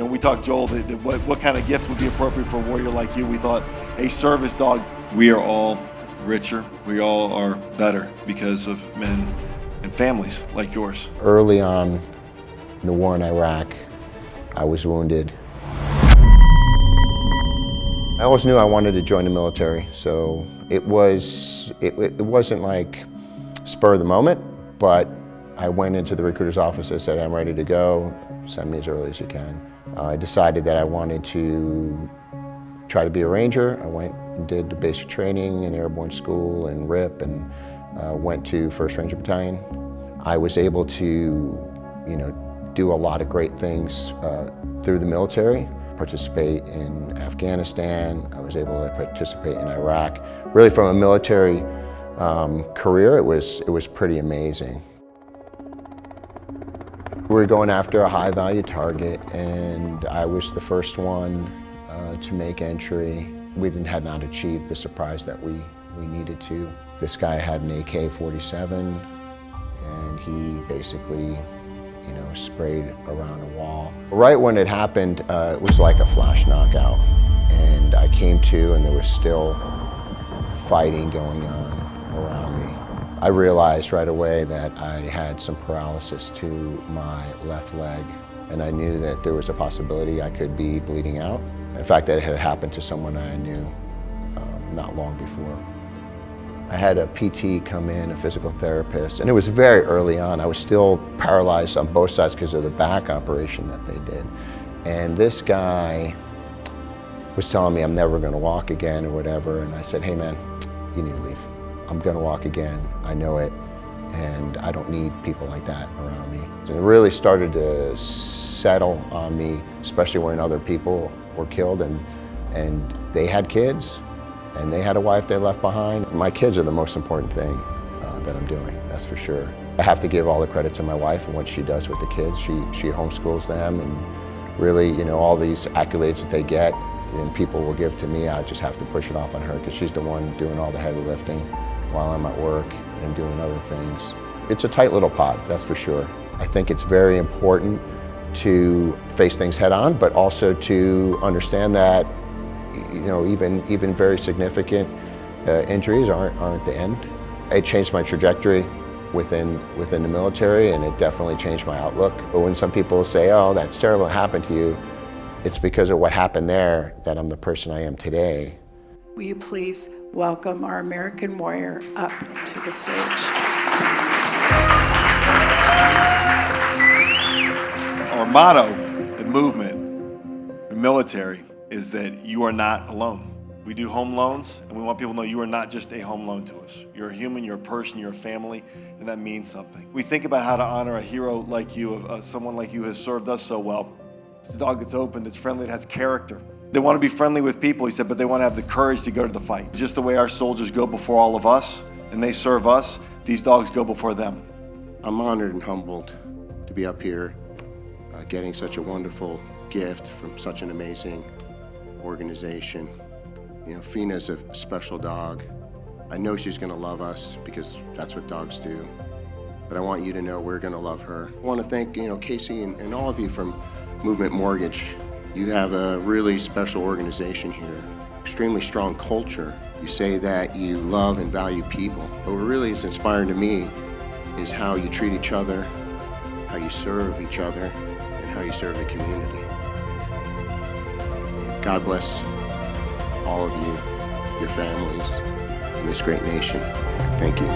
We talked, Joel, that what kind of gift would be appropriate for a warrior like you. We thought a service dog. We are all richer. We all are better because of men and families like yours. Early on in the war in Iraq, I was wounded. I always knew I wanted to join the military, so it wasn't like spur of the moment, but I went into the recruiter's office and said, I'm ready to go, send me as early as you can. I decided that I wanted to try to be a Ranger. I went and did the basic training in airborne school and RIP, and went to 1st Ranger Battalion. I was able to, do a lot of great things through the military. Participate in Afghanistan. I was able to participate in Iraq. Really, from a military career, it was pretty amazing. We were going after a high-value target, and I was the first one to make entry. We had not achieved the surprise that we needed to. This guy had an AK-47, and he basically, sprayed around a wall. Right when it happened, it was like a flash knockout, and I came to, and there was still fighting going on around me. I realized right away that I had some paralysis to my left leg, and I knew that there was a possibility I could be bleeding out. In fact, that it had happened to someone I knew not long before. I had a PT come in, a physical therapist, and it was very early on. I was still paralyzed on both sides because of the back operation that they did. And this guy was telling me I'm never going to walk again or whatever, and I said, hey man, you need to leave. I'm going to walk again, I know it, and I don't need people like that around me. And it really started to settle on me, especially when other people were killed and they had kids, and they had a wife they left behind. My kids are the most important thing that I'm doing, that's for sure. I have to give all the credit to my wife and what she does with the kids. She homeschools them, and really, all these accolades that they get and people will give to me, I just have to push it off on her because she's the one doing all the heavy lifting while I'm at work and doing other things. It's a tight little pod, that's for sure. I think it's very important to face things head on, but also to understand that even very significant injuries aren't the end. It changed my trajectory within the military, and it definitely changed my outlook. But when some people say, oh, that's terrible, it happened to you, it's because of what happened there that I'm the person I am today. Will you please welcome our American warrior up to the stage? Our motto in movement, the military, is that you are not alone. We do home loans, and we want people to know you are not just a home loan to us. You're a human, you're a person, you're a family, and that means something. We think about how to honor a hero like you, someone like you has served us so well. It's a dog that's open, that's friendly, that has character. They want to be friendly with people, he said, but they want to have the courage to go to the fight. Just the way our soldiers go before all of us, and they serve us, these dogs go before them. I'm honored and humbled to be up here, getting such a wonderful gift from such an amazing organization. Fina's a special dog. I know she's gonna love us because that's what dogs do. But I want you to know we're gonna love her. I wanna thank Casey and all of you from Movement Mortgage. You have a really special organization here, extremely strong culture. You say that you love and value people. But what really is inspiring to me is how you treat each other, how you serve each other, and how you serve the community. God bless all of you, your families, and this great nation. Thank you.